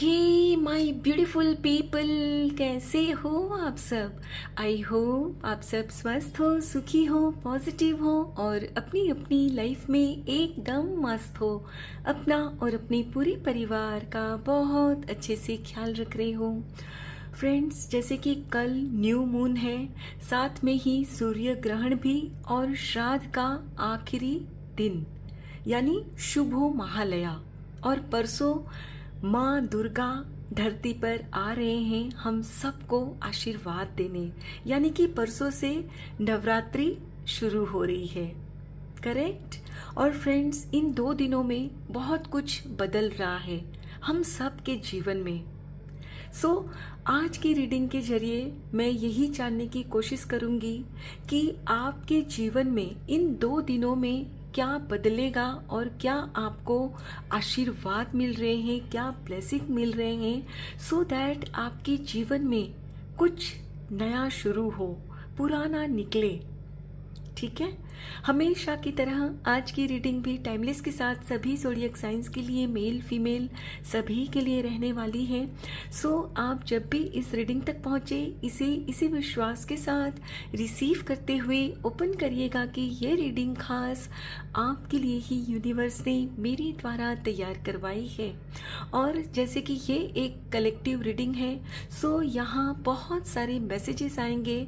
Hey my beautiful people, कैसे हो आप सब। आई होप आप सब स्वस्थ हो, सुखी हो, पॉजिटिव हो और अपनी अपनी लाइफ में एकदम मस्त हो। अपना और अपने पूरे परिवार का बहुत अच्छे से ख्याल रख रहे हो। फ्रेंड्स, जैसे कि कल न्यू मून है, साथ में ही सूर्य ग्रहण भी और श्राद्ध का आखिरी दिन यानी शुभो महालया, और परसों माँ दुर्गा धरती पर आ रहे हैं हम सबको आशीर्वाद देने, यानी कि परसों से नवरात्रि शुरू हो रही है, करेक्ट। और फ्रेंड्स, इन 2 दिनों में बहुत कुछ बदल रहा है हम सब के जीवन में। आज की रीडिंग के जरिए मैं यही जानने की कोशिश करूंगी कि आपके जीवन में इन 2 दिनों में क्या बदलेगा और क्या आपको आशीर्वाद मिल रहे हैं, क्या ब्लेसिंग मिल रहे हैं, सो दैट आपके जीवन में कुछ नया शुरू हो, पुराना निकले। ठीक है, हमेशा की तरह आज की रीडिंग भी टाइमलेस के साथ सभी ज़ोडिएक साइंस के लिए, मेल फीमेल सभी के लिए रहने वाली है। आप जब भी इस रीडिंग तक पहुँचे, इसे इसी विश्वास के साथ रिसीव करते हुए ओपन करिएगा कि ये रीडिंग खास आपके लिए ही यूनिवर्स ने मेरे द्वारा तैयार करवाई है। और जैसे कि ये एक कलेक्टिव रीडिंग है, यहाँ बहुत सारे मैसेजेस आएंगे।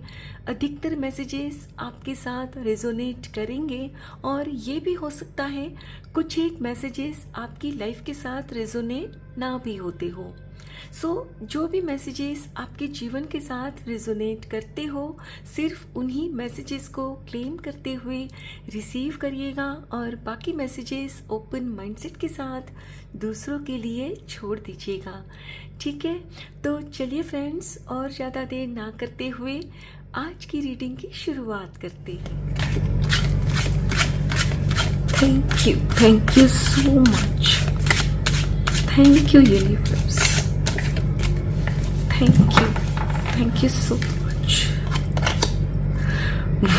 अधिकतर मैसेजेस आपके साथ रेजोनेट करेंगे और ये भी हो सकता है कुछ एक मैसेजेस आपकी लाइफ के साथ रेजोनेट ना भी होते हो। जो भी मैसेजेस आपके जीवन के साथ रेजोनेट करते हो, सिर्फ उन्हीं मैसेजेस को क्लेम करते हुए रिसीव करिएगा और बाकी मैसेजेस ओपन माइंडसेट के साथ दूसरों के लिए छोड़ दीजिएगा। ठीक है, तो चलिए फ्रेंड्स, और ज़्यादा देर ना करते हुए आज की रीडिंग की शुरुआत करते हैं। Thank you so much, thank you universe, thank you so much.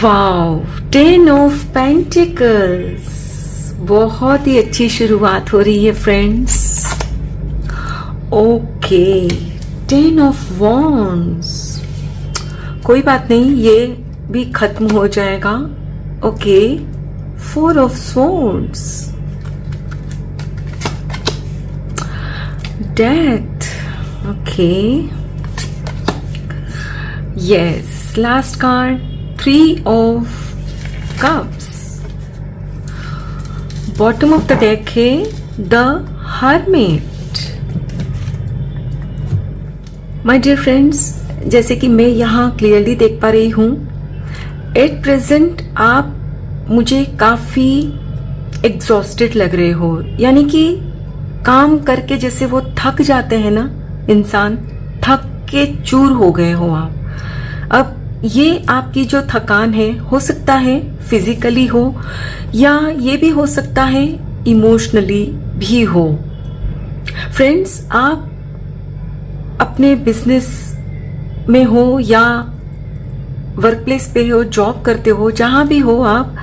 Wow, 10 of pentacles, बहुत ही अच्छी शुरुआत हो रही है फ्रेंड्स। ओके, 10 ऑफ वॉन्ड्स, कोई बात नहीं, ये भी खत्म हो जाएगा। Okay, 4 of swords, death, okay, yes, last card 3 of cups, bottom of the deck है the hermit. My dear friends, जैसे कि मैं यहाँ क्लियरली देख पा रही हूँ, एट प्रेजेंट आप मुझे काफी एग्जॉस्टेड लग रहे हो, यानी कि काम करके जैसे वो थक जाते हैं ना इंसान, थक के चूर हो गए हो आप। अब ये आपकी जो थकान है, हो सकता है फिजिकली हो या ये भी हो सकता है इमोशनली भी हो। फ्रेंड्स, आप अपने बिजनेस में हो या वर्क प्लेस पे हो, जॉब करते हो, जहां भी हो, आप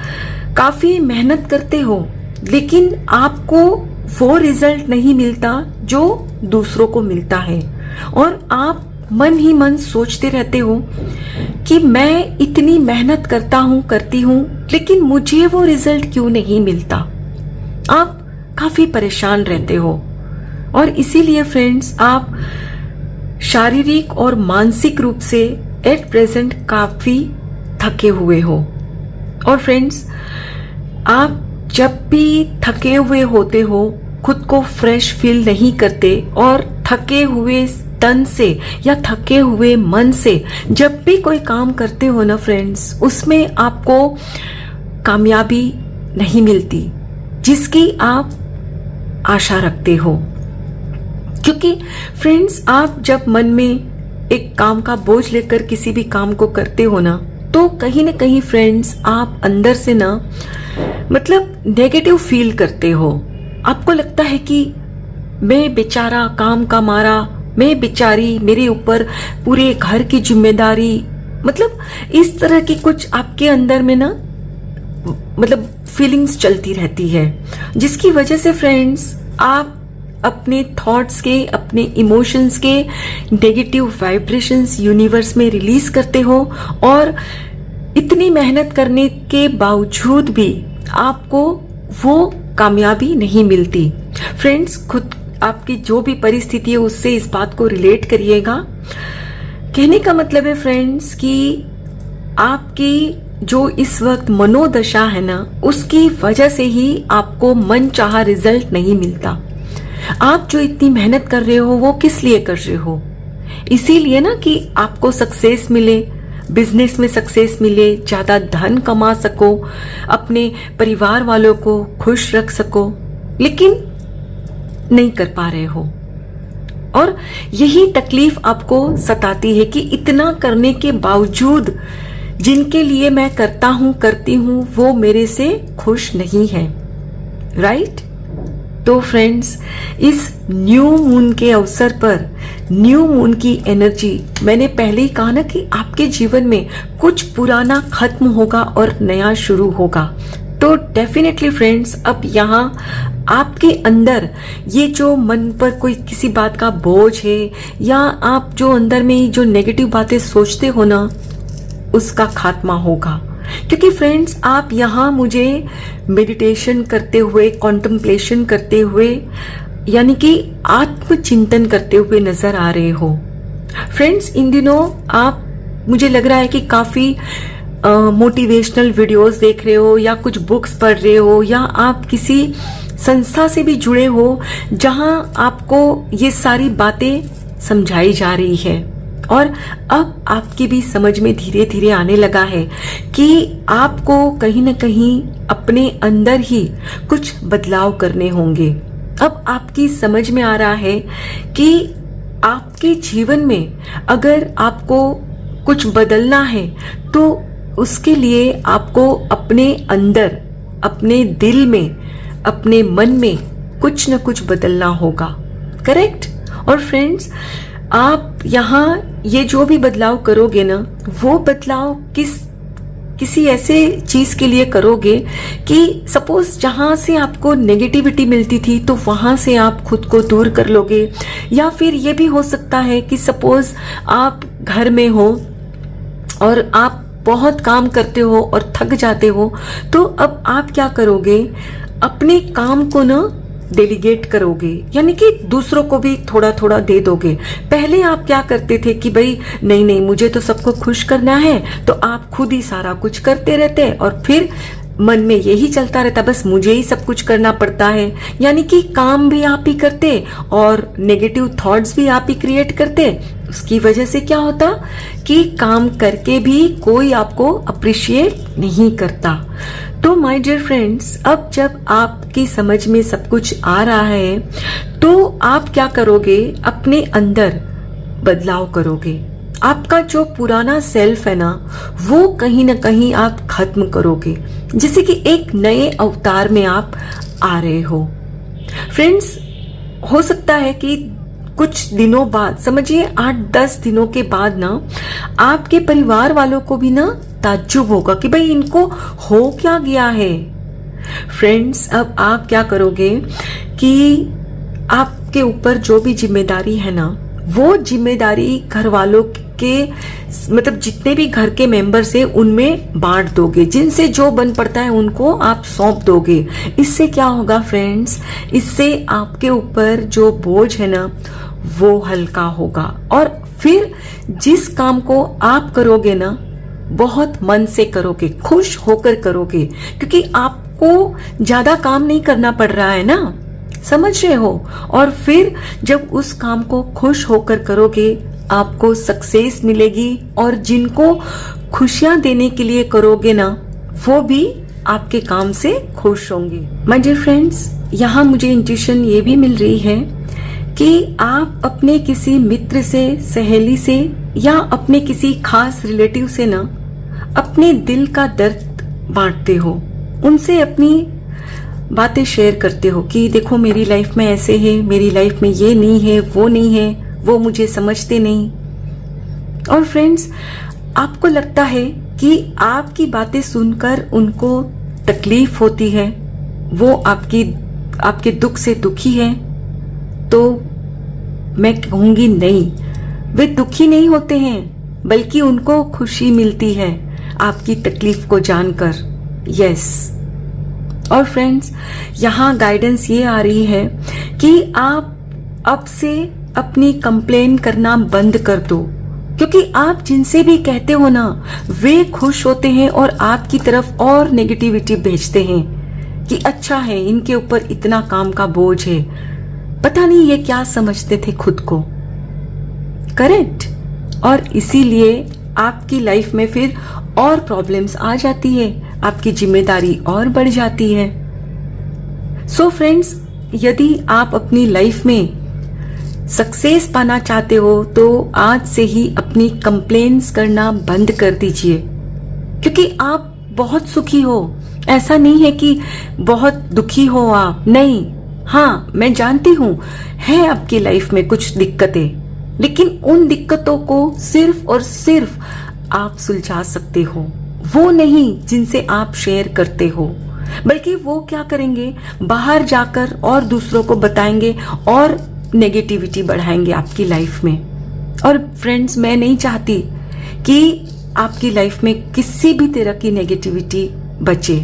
काफी मेहनत करते हो, लेकिन आपको वो रिजल्ट नहीं मिलता जो दूसरों को मिलता है। और आप मन ही मन सोचते रहते हो कि मैं इतनी मेहनत करती हूँ, लेकिन मुझे वो रिजल्ट क्यों नहीं मिलता। आप काफी परेशान रहते हो और इसीलिए फ्रेंड्स, आप शारीरिक और मानसिक रूप से एट प्रेजेंट काफी थके हुए हो। और फ्रेंड्स, आप जब भी थके हुए होते हो, खुद को फ्रेश फील नहीं करते और थके हुए तन से या थके हुए मन से जब भी कोई काम करते हो ना फ्रेंड्स, उसमें आपको कामयाबी नहीं मिलती जिसकी आप आशा रखते हो। क्योंकि फ्रेंड्स, आप जब मन में एक काम का बोझ लेकर किसी भी काम को करते हो ना, तो कहीं ना कहीं फ्रेंड्स, आप अंदर से ना मतलब नेगेटिव फील करते हो। आपको लगता है कि मैं बेचारा काम का मारा, मैं बेचारी, मेरे ऊपर पूरे घर की जिम्मेदारी, मतलब इस तरह की कुछ आपके अंदर में ना मतलब फीलिंग्स चलती रहती है, जिसकी वजह से फ्रेंड्स, आप अपने थॉट्स के, अपने इमोशंस के नेगेटिव वाइब्रेशंस यूनिवर्स में रिलीज करते हो और इतनी मेहनत करने के बावजूद भी आपको वो कामयाबी नहीं मिलती। फ्रेंड्स, खुद आपकी जो भी परिस्थिति है उससे इस बात को रिलेट करिएगा। कहने का मतलब है फ्रेंड्स कि आपकी जो इस वक्त मनोदशा है ना, उसकी वजह से ही आपको मनचाहा रिजल्ट नहीं मिलता। आप जो इतनी मेहनत कर रहे हो वो किस लिए कर रहे हो? इसीलिए ना कि आपको सक्सेस मिले, बिजनेस में सक्सेस मिले, ज्यादा धन कमा सको, अपने परिवार वालों को खुश रख सको, लेकिन नहीं कर पा रहे हो। और यही तकलीफ आपको सताती है कि इतना करने के बावजूद जिनके लिए मैं करती हूं वो मेरे से खुश नहीं है। राइट? तो फ्रेंड्स, इस न्यू मून के अवसर पर, न्यू मून की एनर्जी, मैंने पहले ही कहा ना कि आपके जीवन में कुछ पुराना खत्म होगा और नया शुरू होगा। तो डेफिनेटली फ्रेंड्स, अब यहाँ आपके अंदर ये जो मन पर कोई किसी बात का बोझ है, या आप जो अंदर में जो नेगेटिव बातें सोचते हो ना, उसका खात्मा होगा। क्योंकि फ्रेंड्स, आप यहाँ मुझे मेडिटेशन करते हुए, कॉन्टेम्पलेशन करते हुए, यानी कि आत्मचिंतन करते हुए नजर आ रहे हो। फ्रेंड्स, इन दिनों आप, मुझे लग रहा है कि काफी मोटिवेशनल वीडियोस देख रहे हो, या कुछ बुक्स पढ़ रहे हो, या आप किसी संस्था से भी जुड़े हो जहां आपको ये सारी बातें समझाई जा रही है। और अब आपकी भी समझ में धीरे धीरे आने लगा है कि आपको कहीं ना कहीं अपने अंदर ही कुछ बदलाव करने होंगे। अब आपकी समझ में आ रहा है कि आपके जीवन में अगर आपको कुछ बदलना है तो उसके लिए आपको अपने अंदर, अपने दिल में, अपने मन में कुछ न कुछ बदलना होगा। करेक्ट? और फ्रेंड्स, आप यहाँ ये जो भी बदलाव करोगे ना, वो बदलाव किसी ऐसे चीज के लिए करोगे कि सपोज जहां से आपको नेगेटिविटी मिलती थी तो वहां से आप खुद को दूर कर लोगे। या फिर ये भी हो सकता है कि सपोज आप घर में हो और आप बहुत काम करते हो और थक जाते हो, तो अब आप क्या करोगे, अपने काम को ना डेलीगेट करोगे, यानी कि दूसरों को भी थोड़ा थोड़ा दे दोगे। पहले आप क्या करते थे कि भाई नहीं मुझे तो सबको खुश करना है, तो आप खुद ही सारा कुछ करते रहते और फिर मन में यही चलता रहता, बस मुझे ही सब कुछ करना पड़ता है। यानी कि काम भी आप ही करते और नेगेटिव थॉट्स भी आप ही क्रिएट करते। उसकी वजह से क्या होता कि काम करके भी कोई आपको अप्रिशिएट नहीं करता। तो माय डियर फ्रेंड्स, अब जब आपकी समझ में सब कुछ आ रहा है तो आप क्या करोगे, अपने अंदर बदलाव करोगे। आपका जो पुराना सेल्फ है ना, वो कहीं ना कहीं आप खत्म करोगे, जैसे कि एक नए अवतार में आप आ रहे हो। फ्रेंड्स, हो सकता है कि कुछ दिनों बाद, समझिए 8-10 दिनों के बाद ना, आपके परिवार वालों को भी ना ताज्जुब होगा कि भाई इनको हो क्या गया है। फ्रेंड्स, अब आप क्या करोगे कि आपके ऊपर जो भी जिम्मेदारी है ना, वो जिम्मेदारी घर वालों के, मतलब जितने भी घर के मेंबर्स हैं उनमें बांट दोगे। जिनसे जो बन पड़ता है उनको आप सौंप दोगे। इससे क्या होगा फ्रेंड्स, इससे आपके ऊपर जो बोझ है ना वो हल्का होगा। और फिर जिस काम को आप करोगे ना, बहुत मन से करोगे, खुश होकर करोगे, क्योंकि आपको ज्यादा काम नहीं करना पड़ रहा है ना, समझ रहे हो। और फिर जब उस काम को खुश होकर करोगे, आपको सक्सेस मिलेगी। और जिनको खुशियां देने के लिए करोगे ना, वो भी आपके काम से खुश होंगे। माय डियर फ्रेंड्स, यहाँ मुझे इंट्यूशन ये भी मिल रही है कि आप अपने किसी मित्र से, सहेली से, या अपने किसी खास रिलेटिव से ना अपने दिल का दर्द बांटते हो, उनसे अपनी बातें शेयर करते हो कि देखो मेरी लाइफ में ऐसे है, मेरी लाइफ में ये नहीं है, वो नहीं है, वो मुझे समझते नहीं। और फ्रेंड्स, आपको लगता है कि आपकी बातें सुनकर उनको तकलीफ होती है, वो आपके दुख से दुखी है, तो मैं कहूंगी नहीं, वे दुखी नहीं होते हैं, बल्कि उनको खुशी मिलती है आपकी तकलीफ को जानकर। यस। और फ्रेंड्स, यहाँ गाइडेंस ये आ रही है कि आप अब से अपनी कंप्लेन करना बंद कर दो, क्योंकि आप जिनसे भी कहते हो ना, वे खुश होते हैं और आपकी तरफ और नेगेटिविटी भेजते हैं कि अच्छा है, इनके ऊपर इतना काम का बोझ है, पता नहीं ये क्या समझते थे खुद को। करेक्ट। और इसीलिए आपकी लाइफ में फिर और प्रॉब्लम्स आ जाती है, आपकी जिम्मेदारी और बढ़ जाती है। सो फ्रेंड्स, यदि आप अपनी लाइफ में सक्सेस पाना चाहते हो तो आज से ही अपनी कंप्लेंट्स करना बंद कर दीजिए, क्योंकि आप बहुत सुखी हो। ऐसा नहीं है कि बहुत दुखी हो आप, नहीं। हाँ, मैं जानती हूँ है आपकी लाइफ में कुछ दिक्कतें, लेकिन उन दिक्कतों को सिर्फ और सिर्फ आप सुलझा सकते हो, वो नहीं जिनसे आप शेयर करते हो, बल्कि वो क्या करेंगे, बाहर जाकर और दूसरों को बताएंगे और नेगेटिविटी बढ़ाएंगे आपकी लाइफ में। और फ्रेंड्स, मैं नहीं चाहती कि आपकी लाइफ में किसी भी तरह की नेगेटिविटी बचे।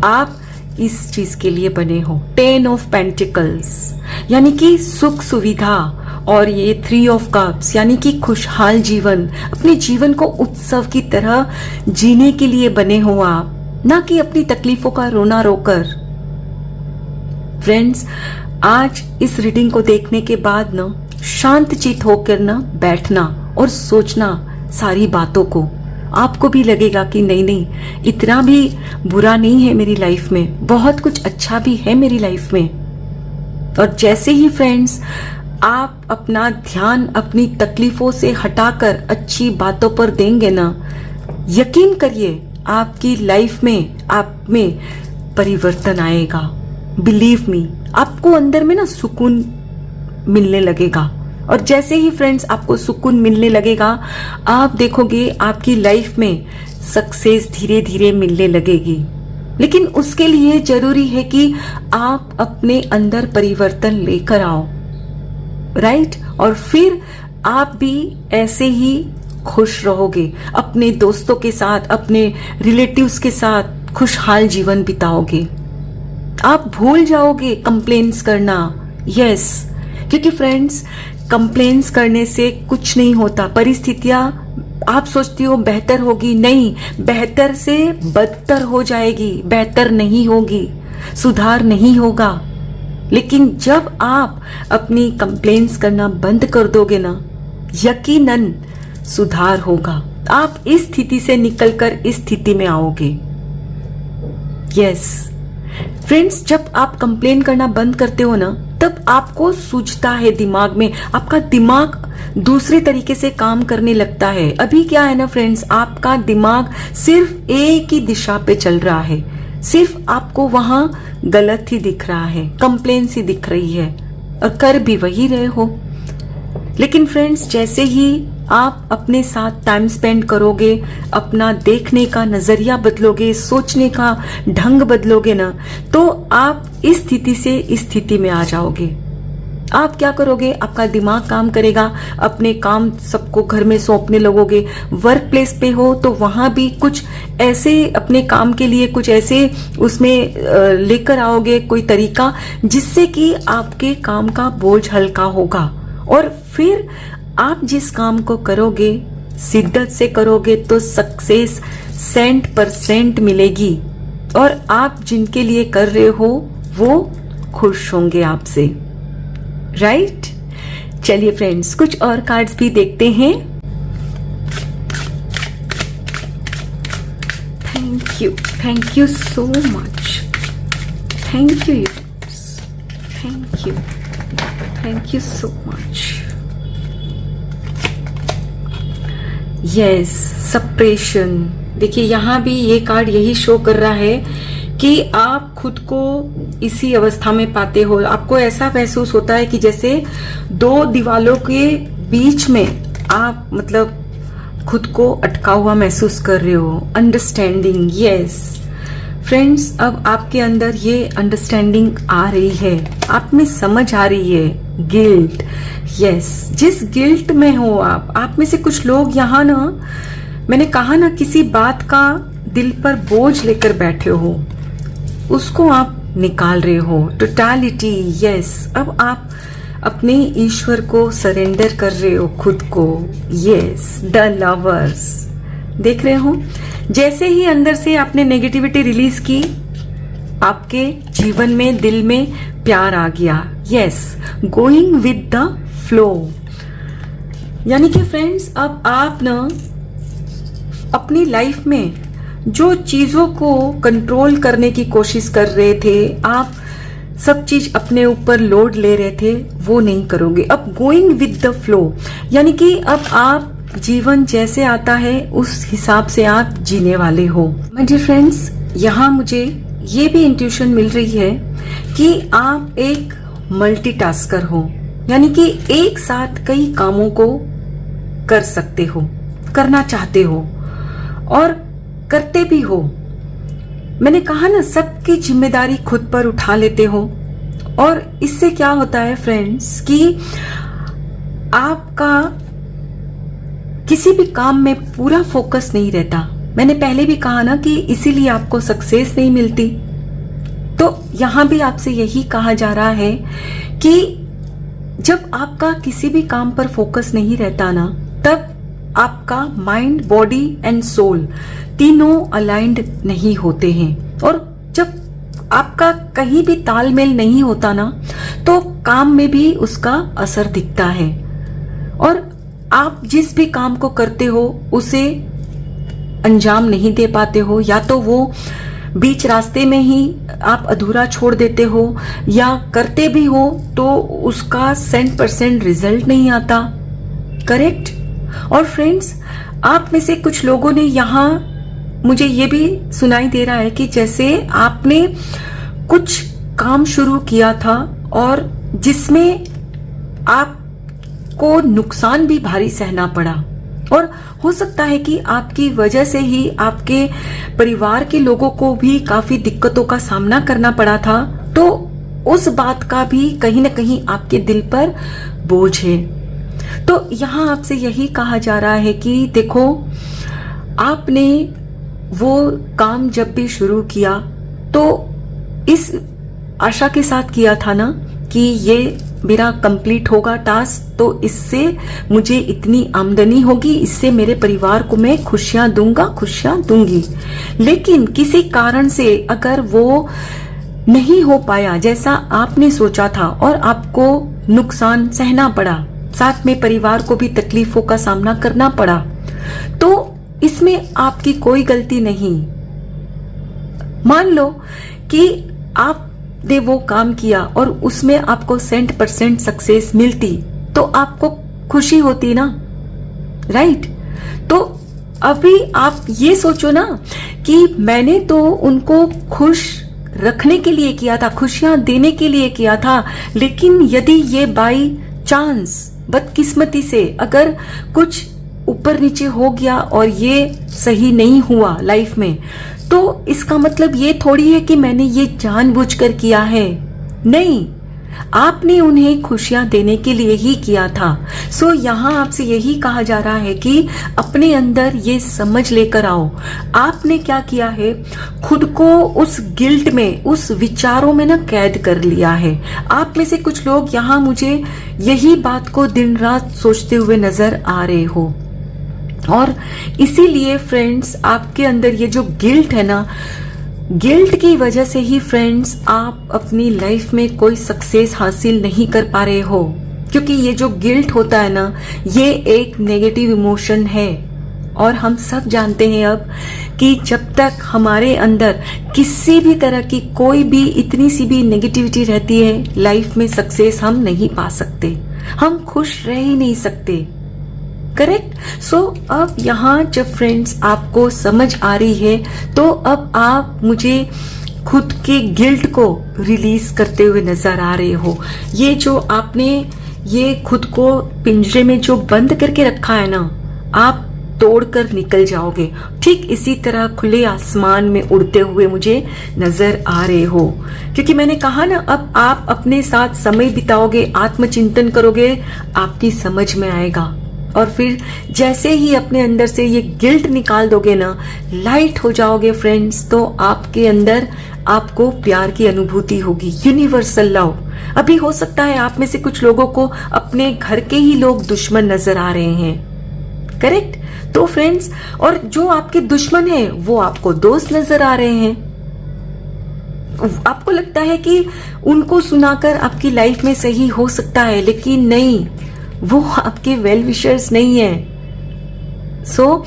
आप इस चीज के लिए बने हो। 10 ऑफ पेंटिकल्स यानी कि सुख सुविधा, और ये 3 ऑफ कप्स यानी कि खुशहाल जीवन, अपने जीवन को उत्सव की तरह जीने के लिए बने हो आप, ना कि अपनी तकलीफों का रोना रोकर। फ्रेंड्स, आज इस रीडिंग को देखने के बाद ना शांत चित होकर ना बैठना और सोचना सारी बातों को। आपको भी लगेगा कि नहीं नहीं, इतना भी बुरा नहीं है मेरी लाइफ में, बहुत कुछ अच्छा भी है मेरी लाइफ में। और जैसे ही फ्रेंड्स आप अपना ध्यान अपनी तकलीफों से हटाकर अच्छी बातों पर देंगे ना, यकीन करिए आपकी लाइफ में आप में परिवर्तन आएगा। बिलीव मी, आपको अंदर में ना सुकून मिलने लगेगा। और जैसे ही फ्रेंड्स आपको सुकून मिलने लगेगा, आप देखोगे आपकी लाइफ में सक्सेस धीरे धीरे मिलने लगेगी। लेकिन उसके लिए जरूरी है कि आप अपने अंदर परिवर्तन लेकर आओ, राइट? और फिर आप भी ऐसे ही खुश रहोगे, अपने दोस्तों के साथ, अपने रिलेटिव्स के साथ खुशहाल जीवन बिताओगे। आप भूल जाओगे कंप्लेंट्स करना। यस, क्योंकि फ्रेंड्स कंप्लेंट्स करने से कुछ नहीं होता। परिस्थितियां आप सोचती हो बेहतर होगी, नहीं, बेहतर से बदतर हो जाएगी, बेहतर नहीं होगी, सुधार नहीं होगा। लेकिन जब आप अपनी कंप्लेंट्स करना बंद कर दोगे ना, यकीनन सुधार होगा। आप इस स्थिति से निकलकर इस स्थिति में आओगे। यस फ्रेंड्स, जब आप कंप्लेन करना बंद करते हो ना, तब आपको सूझता है दिमाग में, आपका दिमाग दूसरे तरीके से काम करने लगता है। अभी क्या है ना फ्रेंड्स, आपका दिमाग सिर्फ एक ही दिशा पे चल रहा है, सिर्फ आपको वहां गलत ही दिख रहा है, कंप्लेन सी दिख रही है, और कर भी वही रहे हो। लेकिन फ्रेंड्स, जैसे ही आप अपने साथ टाइम स्पेंड करोगे, अपना देखने का नजरिया बदलोगे, सोचने का ढंग बदलोगे ना, तो आप इस स्थिति से इस स्थिति में आ जाओगे। आप क्या करोगे, आपका दिमाग काम करेगा, अपने काम सबको घर में सौंपने लगोगे। वर्क प्लेस पे हो तो वहां भी कुछ ऐसे अपने काम के लिए कुछ ऐसे उसमें लेकर आओगे कोई तरीका, जिससे कि आपके काम का बोझ हल्का होगा। और फिर आप जिस काम को करोगे, शिद्दत से करोगे, तो सक्सेस 100% मिलेगी, और आप जिनके लिए कर रहे हो वो खुश होंगे आपसे, राइट? चलिए फ्रेंड्स, कुछ और कार्ड्स भी देखते हैं। Thank you so much, thank you so much. Yes, suppression. देखिए यहाँ भी ये कार्ड यही शो कर रहा है कि आप खुद को इसी अवस्था में पाते हो। आपको ऐसा महसूस होता है कि जैसे दो दीवालों के बीच में आप मतलब खुद को अटका हुआ महसूस कर रहे हो। अंडरस्टैंडिंग, यस फ्रेंड्स, अब आपके अंदर ये अंडरस्टैंडिंग आ रही है, आप में समझ आ रही है गिल्ट। यस, जिस गिल्ट में हो आप में से कुछ लोग यहाँ ना, मैंने कहा ना, किसी बात का दिल पर बोझ लेकर बैठे हो, उसको आप निकाल रहे हो। टोटलिटी, यस, अब आप अपने ईश्वर को सरेंडर कर रहे हो, खुद को। यस, द लवर्स, देख रहे हो, जैसे ही अंदर से आपने नेगेटिविटी रिलीज की, आपके जीवन में, दिल में प्यार आ गया। Yes, going with the flow. यानी कि फ्रेंड्स, अब आप ना अपनी लाइफ में जो चीजों को कंट्रोल करने की कोशिश कर रहे थे, आप सब चीज अपने ऊपर लोड ले रहे थे, वो नहीं करोगे। अब गोइंग विद द फ्लो, यानी कि अब आप जीवन जैसे आता है उस हिसाब से आप जीने वाले हो। माय डियर फ्रेंड्स, यहाँ मुझे ये भी इंट्यूशन मिल रही है कि आप एक मल्टीटास्कर हो, यानी कि एक साथ कई कामों को कर सकते हो, करना चाहते हो और करते भी हो। मैंने कहा ना, सबकी जिम्मेदारी खुद पर उठा लेते हो, और इससे क्या होता है फ्रेंड्स कि आपका किसी भी काम में पूरा फोकस नहीं रहता। मैंने पहले भी कहा ना कि इसीलिए आपको सक्सेस नहीं मिलती। तो यहां भी आपसे यही कहा जा रहा है कि जब आपका किसी भी काम पर फोकस नहीं रहता ना, तब आपका माइंड, बॉडी एंड सोल तीनों अलाइंड नहीं होते हैं। और जब आपका कहीं भी तालमेल नहीं होता ना, तो काम में भी उसका असर दिखता है, और आप जिस भी काम को करते हो उसे अंजाम नहीं दे पाते हो, या तो वो बीच रास्ते में ही आप अधूरा छोड़ देते हो, या करते भी हो तो उसका 100% रिजल्ट नहीं आता। करेक्ट? और फ्रेंड्स, आप में से कुछ लोगों ने यहाँ, मुझे ये भी सुनाई दे रहा है कि जैसे आपने कुछ काम शुरू किया था और जिसमें आपको नुकसान भी भारी सहना पड़ा, और हो सकता है कि आपकी वजह से ही आपके परिवार के लोगों को भी काफी दिक्कतों का सामना करना पड़ा था, तो उस बात का भी कहीं ना कहीं आपके दिल पर बोझ है। तो यहाँ आपसे यही कहा जा रहा है कि देखो, आपने वो काम जब भी शुरू किया तो इस आशा के साथ किया था ना कि ये मेरा कंप्लीट होगा टास्क, तो इससे मुझे इतनी आमदनी होगी, इससे मेरे परिवार को मैं खुशियां दूंगा, खुशियां दूंगी। लेकिन किसी कारण से अगर वो नहीं हो पाया जैसा आपने सोचा था और आपको नुकसान सहना पड़ा, साथ में परिवार को भी तकलीफों का सामना करना पड़ा, तो इसमें आपकी कोई गलती नहीं। मान लो कि आपने वो काम किया और उसमें आपको 100% सक्सेस मिलती, तो आपको खुशी होती ना, राइट? तो अभी आप ये सोचो ना कि मैंने तो उनको खुश रखने के लिए किया था, खुशियां देने के लिए किया था, लेकिन यदि ये बाई चांस, बदकिस्मती से अगर कुछ ऊपर नीचे हो गया और ये सही नहीं हुआ लाइफ में, तो इसका मतलब ये थोड़ी है कि मैंने ये जानबूझकर किया है। नहीं, आपने उन्हें खुशियां देने के लिए ही किया था। सो यहाँ आपसे यही कहा जा रहा है कि अपने अंदर ये समझ लेकर आओ, आपने क्या किया है, खुद को उस गिल्ट में, उस विचारों में ना कैद कर लिया है। आप में से कुछ लोग यहाँ मुझे यही बात को दिन रात सोचते हुए नजर आ रहे हो, और इसीलिए फ्रेंड्स, आपके अंदर ये जो गिल्ट है ना, गिल्ट की वजह से ही फ्रेंड्स आप अपनी लाइफ में कोई सक्सेस हासिल नहीं कर पा रहे हो, क्योंकि ये जो गिल्ट होता है ना, ये एक नेगेटिव इमोशन है। और हम सब जानते हैं अब कि जब तक हमारे अंदर किसी भी तरह की कोई भी इतनी सी भी नेगेटिविटी रहती है, लाइफ में सक्सेस हम नहीं पा सकते, हम खुश रह ही नहीं सकते। करेक्ट? सो अब यहाँ जब फ्रेंड्स आपको समझ आ रही है, तो अब आप मुझे खुद के गिल्ट को रिलीज करते हुए नजर आ रहे हो। ये जो आपने ये खुद को पिंजरे में जो बंद करके रखा है ना, आप तोड़कर निकल जाओगे। ठीक इसी तरह खुले आसमान में उड़ते हुए मुझे नजर आ रहे हो, क्योंकि मैंने कहा ना, अब आप अपने साथ समय बिताओगे, आत्मचिंतन करोगे, आपकी समझ में आएगा। और फिर जैसे ही अपने अंदर से ये गिल्ट निकाल दोगे ना, लाइट हो जाओगे फ्रेंड्स, तो आपके अंदर आपको प्यार की अनुभूति होगी, यूनिवर्सल लव। अभी हो सकता है आप में से कुछ लोगों को अपने घर के ही लोग दुश्मन नजर आ रहे हैं, करेक्ट? तो फ्रेंड्स, और जो आपके दुश्मन है वो आपको दोस्त नजर आ रहे हैं। आपको लगता है कि उनको सुनाकर आपकी लाइफ में सही हो सकता है, लेकिन नहीं, वो आपके वेल विशर्स नहीं है। सो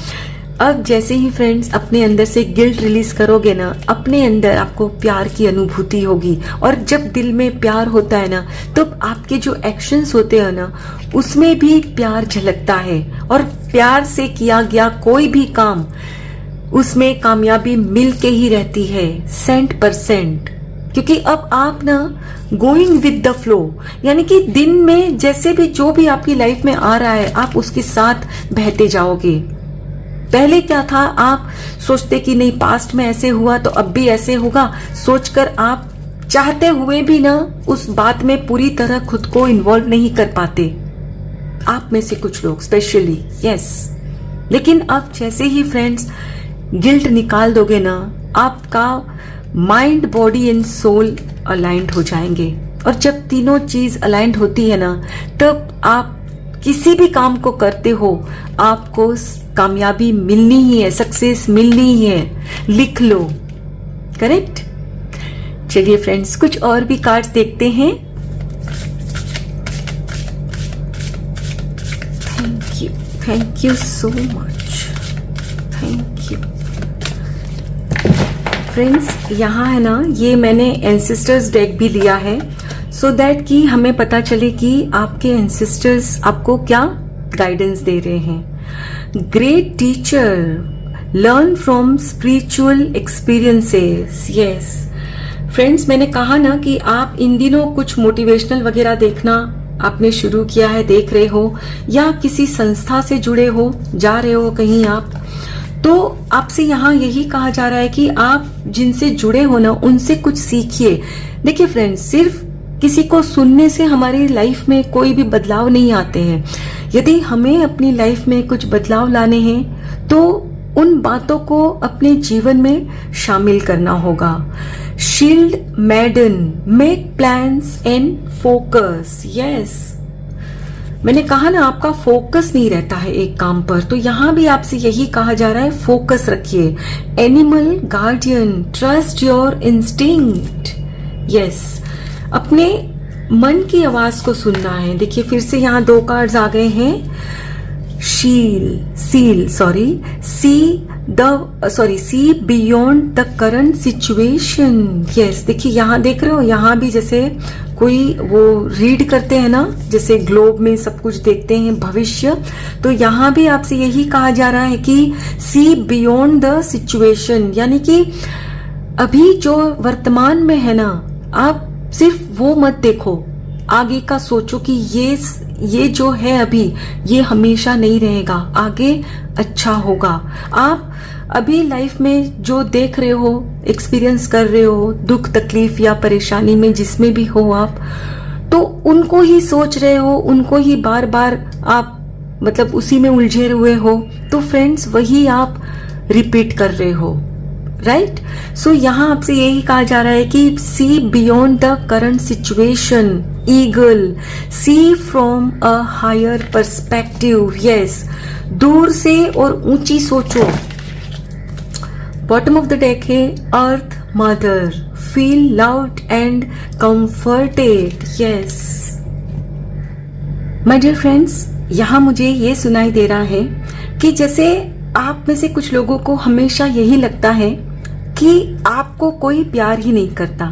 अब जैसे ही फ्रेंड्स अपने अंदर से गिल्ट रिलीज करोगे ना, अपने अंदर आपको प्यार की अनुभूति होगी। और जब दिल में प्यार होता है ना, तो आपके जो एक्शंस होते हैं ना, उसमें भी प्यार झलकता है। और प्यार से किया गया कोई भी काम, उसमें कामयाबी मिल के ही रहती है 100%। क्योंकि अब आप ना गोइंग विद द फ्लो, यानी कि दिन में जैसे भी जो भी आपकी लाइफ में आ रहा है, आप उसके साथ बहते जाओगे। पहले क्या था, आप सोचते कि नहीं पास्ट में ऐसे हुआ तो अब भी ऐसे होगा, सोचकर आप चाहते हुए भी ना उस बात में पूरी तरह खुद को इन्वॉल्व नहीं कर पाते, आप में से कुछ लोग स्पेशली, यस। लेकिन अब जैसे ही फ्रेंड्स गिल्ट निकाल दोगे ना, आपका mind, body and soul aligned हो जाएंगे। और जब तीनों चीज अलाइंड होती है ना, तब आप किसी भी काम को करते हो, आपको कामयाबी मिलनी ही है, सक्सेस मिलनी ही है, लिख लो, करेक्ट? चलिए फ्रेंड्स, कुछ और भी कार्ड्स देखते हैं। Thank you so much, thank you friends. यहाँ है ना, ये मैंने एंसेस्टर्स डेक भी लिया है, सो दैट कि हमें पता चले कि आपके एंसेस्टर्स आपको क्या गाइडेंस दे रहे हैं। Great teacher, learn from spiritual experiences. Yes friends, मैंने कहा ना कि आप इन दिनों कुछ मोटिवेशनल वगैरह देखना आपने शुरू किया है, देख रहे हो, या किसी संस्था से जुड़े हो, जा रहे हो कहीं आप, तो आपसे यहाँ यही कहा जा रहा है कि आप जिनसे जुड़े हो ना, उनसे कुछ सीखिए। देखिए फ्रेंड्स, सिर्फ किसी को सुनने से हमारी लाइफ में कोई भी बदलाव नहीं आते हैं। यदि हमें अपनी लाइफ में कुछ बदलाव लाने हैं, तो उन बातों को अपने जीवन में शामिल करना होगा। Shield मैडन, make plans and focus. Yes, मैंने कहा ना, आपका फोकस नहीं रहता है एक काम पर, तो यहाँ भी आपसे यही कहा जा रहा है, फोकस रखिए। Animal guardian, trust your instinct. Yes, अपने मन की आवाज को सुनना है। देखिए फिर से यहाँ 2 कार्ड्स आ गए हैं। See beyond the current situation. Yes, देखिए यहाँ देख रहे हो, यहाँ भी जैसे कोई वो रीड करते हैं ना, जैसे ग्लोब में सब कुछ देखते हैं भविष्य, तो यहाँ भी आपसे यही कहा जा रहा है कि सी बियॉन्ड द सिचुएशन, यानी कि अभी जो वर्तमान में है ना, आप सिर्फ वो मत देखो, आगे का सोचो कि ये जो है अभी, ये हमेशा नहीं रहेगा, आगे अच्छा होगा। आप अभी लाइफ में जो देख रहे हो, एक्सपीरियंस कर रहे हो, दुख तकलीफ या परेशानी में जिसमें भी हो आप, तो उनको ही सोच रहे हो, उनको ही बार बार आप मतलब उसी में उलझे हुए हो, तो फ्रेंड्स वही आप रिपीट कर रहे हो, राइट? सो यहाँ आपसे यही कहा जा रहा है कि see beyond the current situation, eagle, see from a higher perspective. Yes, दूर से और ऊंची सोचो। बॉटम ऑफ द डेक है earth mother, feel loved and comforted. Yes my dear friends, यहाँ मुझे ये सुनाई दे रहा है कि जैसे आप में से कुछ लोगों को हमेशा यही लगता है कि आपको कोई प्यार ही नहीं करता,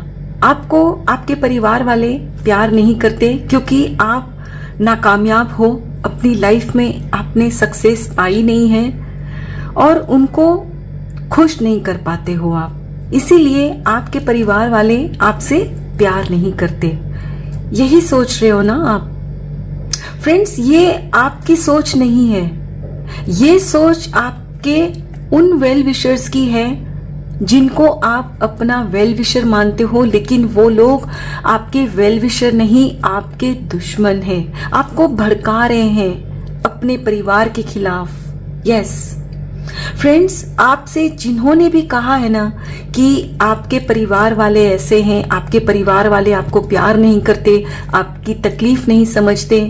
आपको आपके परिवार वाले प्यार नहीं करते, क्योंकि आप नाकामयाब हो अपनी लाइफ में, आपने सक्सेस पाई नहीं है और उनको खुश नहीं कर पाते हो आप, इसीलिए आपके परिवार वाले आपसे प्यार नहीं करते। यही सोच रहे हो ना आप फ्रेंड्स, ये आपकी सोच नहीं है, ये सोच आपके उन वेल विशर्स की है जिनको आप अपना वेल विशर मानते हो, लेकिन वो लोग आपके वेल विशर नहीं, आपके दुश्मन हैं। आपको भड़का रहे हैं अपने परिवार के खिलाफ। यस फ्रेंड्स, आपसे जिन्होंने भी कहा है ना कि आपके परिवार वाले ऐसे हैं, आपके परिवार वाले आपको प्यार नहीं करते, आपकी तकलीफ नहीं समझते,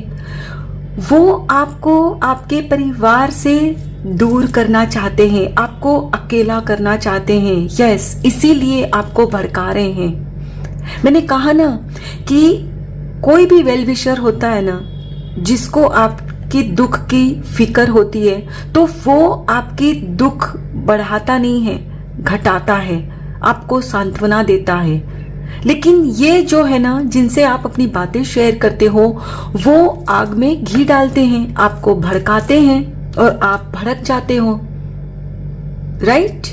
वो आपको आपके परिवार से दूर करना चाहते हैं, आपको अकेला करना चाहते हैं। यस, इसीलिए आपको भड़का रहे हैं। मैंने कहा ना कि कोई भी वेल विशर होता है ना जिसको आपके दुख की फिक्र होती है, तो वो आपकी दुख बढ़ाता नहीं है, घटाता है, आपको सांत्वना देता है। लेकिन ये जो है ना जिनसे आप अपनी बातें शेयर करते हो, वो आग में घी डालते हैं, आपको भड़काते हैं और आप भड़क जाते हो। राइट?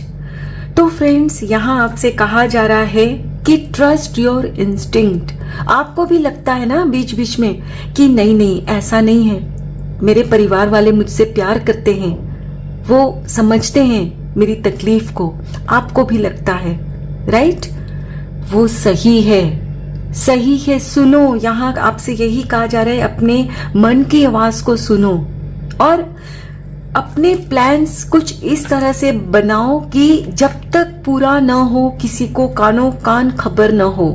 तो फ्रेंड्स, यहाँ आपसे कहा जा रहा है कि ट्रस्ट योर इंस्टिंक्ट। आपको भी लगता है ना बीच बीच में कि नहीं नहीं ऐसा नहीं है, मेरे परिवार वाले मुझसे प्यार करते हैं, वो समझते हैं मेरी तकलीफ को। आपको भी लगता है, राइट? वो सही है, सही है। सुनो, यहाँ आपसे यही कहा जा रहा है, अपने मन की आवाज को सुनो और अपने प्लान्स कुछ इस तरह से बनाओ कि जब तक पूरा न हो किसी को कानों कान खबर न हो।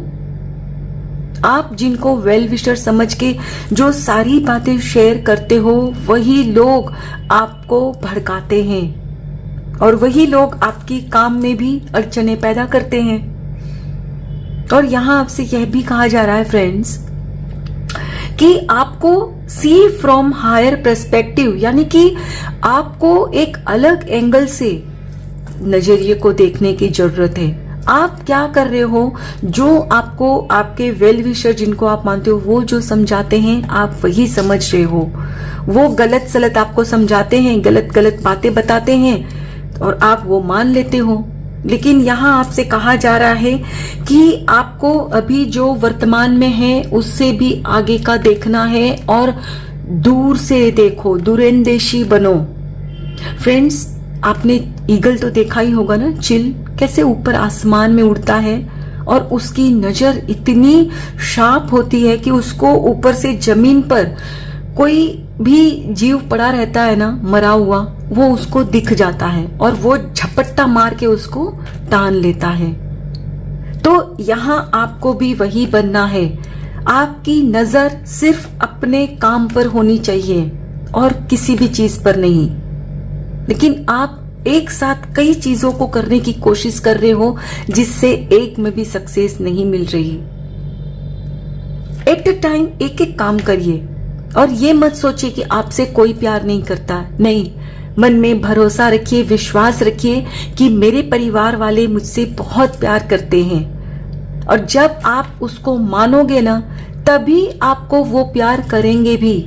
आप जिनको वेल विशर समझ के जो सारी बातें शेयर करते हो, वही लोग आपको भड़काते हैं और वही लोग आपके काम में भी अड़चने पैदा करते हैं। और यहां आपसे यह भी कहा जा रहा है फ्रेंड्स कि आपको सी फ्रॉम हायर पर्सपेक्टिव, यानी कि आपको एक अलग एंगल से नजरिए को देखने की जरूरत है। आप क्या कर रहे हो, जो आपको आपके वेल विशर जिनको आप मानते हो वो जो समझाते हैं, आप वही समझ रहे हो। वो गलत सलत आपको समझाते हैं, गलत गलत बातें बताते हैं और आप वो मान लेते हो। लेकिन यहाँ आपसे कहा जा रहा है कि आपको अभी जो वर्तमान में है उससे भी आगे का देखना है और दूर से देखो, दूरंदेशी बनो। फ्रेंड्स, आपने ईगल तो देखा ही होगा ना, चिल कैसे ऊपर आसमान में उड़ता है और उसकी नजर इतनी शार्प होती है कि उसको ऊपर से जमीन पर कोई भी जीव पड़ा रहता है ना, मरा हुआ, वो उसको दिख जाता है और वो झपट्टा मार के उसको टान लेता है। तो यहाँ आपको भी वही बनना है। आपकी नजर सिर्फ अपने काम पर होनी चाहिए और किसी भी चीज पर नहीं। लेकिन आप एक साथ कई चीजों को करने की कोशिश कर रहे हो जिससे एक में भी सक्सेस नहीं मिल रही। एट अ टाइम एक एक काम करिए और ये मत सोचिए कि आपसे कोई प्यार नहीं करता। नहीं, मन में भरोसा रखिए, विश्वास रखिए कि मेरे परिवार वाले मुझसे बहुत प्यार करते हैं। और जब आप उसको मानोगे ना, तभी आपको वो प्यार करेंगे भी।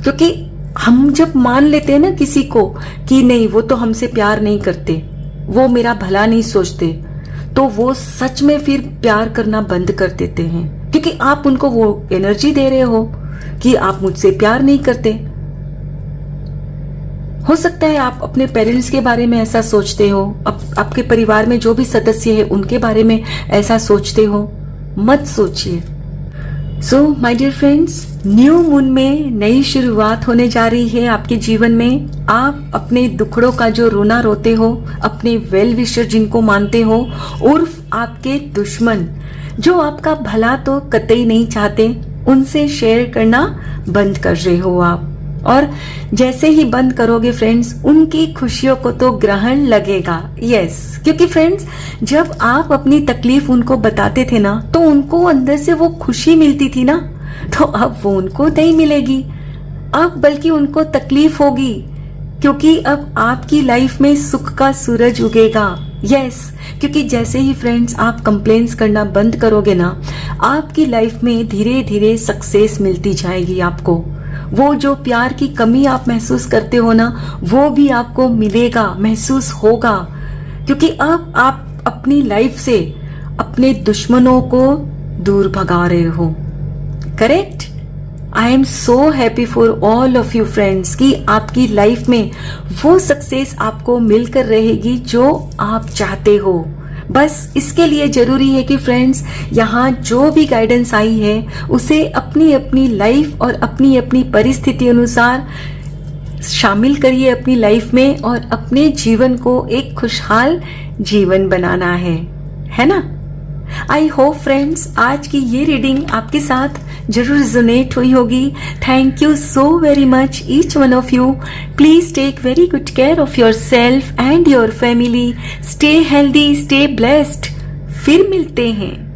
क्योंकि हम जब मान लेते हैं ना किसी को कि नहीं वो तो हमसे प्यार नहीं करते, वो मेरा भला नहीं सोचते, तो वो सच में फिर प्यार करना बंद कर देते हैं। क्योंकि आप उनको वो एनर्जी दे रहे हो कि आप मुझसे प्यार नहीं करते। हो सकता है आप अपने पेरेंट्स के बारे में ऐसा सोचते हो, आपके परिवार में जो भी सदस्य है उनके बारे में ऐसा सोचते हो। मत सोचिए। So my dear friends, new moon में नई शुरुआत होने जा रही है आपके जीवन में। आप अपने दुखड़ों का जो रोना रोते हो, अपने वेल विशर जिनको मानते हो, उर्फ आपके दुश्मन जो आपका भला तो कतई नहीं चाहते, उनसे शेयर करना बंद कर रहे हो आप। और जैसे ही बंद करोगे फ्रेंड्स, उनकी खुशियों को तो ग्रहण लगेगा। यस, क्योंकि फ्रेंड्स, जब आप अपनी तकलीफ उनको बताते थे ना, तो उनको अंदर से वो खुशी मिलती थी ना, तो अब वो उनको नहीं मिलेगी। अब बल्कि उनको तकलीफ होगी, क्योंकि अब आपकी लाइफ में सुख का सूरज उगेगा। यस, क्योंकि जैसे ही फ्रेंड्स आप कंप्लेंट्स करना बंद करोगे ना, आपकी लाइफ में धीरे धीरे सक्सेस मिलती जाएगी आपको। वो जो प्यार की कमी आप महसूस करते हो ना, वो भी आपको मिलेगा, महसूस होगा। क्योंकि अब आप अपनी लाइफ से अपने दुश्मनों को दूर भगा रहे हो। Correct? I am so happy for all of you friends कि आपकी लाइफ में वो सक्सेस आपको मिलकर रहेगी जो आप चाहते हो। बस इसके लिए जरूरी है कि फ्रेंड्स यहाँ जो भी गाइडेंस आई है उसे अपनी अपनी लाइफ और अपनी अपनी परिस्थिति अनुसार शामिल करिए अपनी लाइफ में और अपने जीवन को एक खुशहाल जीवन बनाना है ना। आई होप फ्रेंड्स आज की ये रीडिंग आपके साथ जरूर रिजोनेट हुई होगी। Thank you so very much each one of you. Please take very good care of yourself and your family. Stay healthy, stay blessed. फिर मिलते हैं।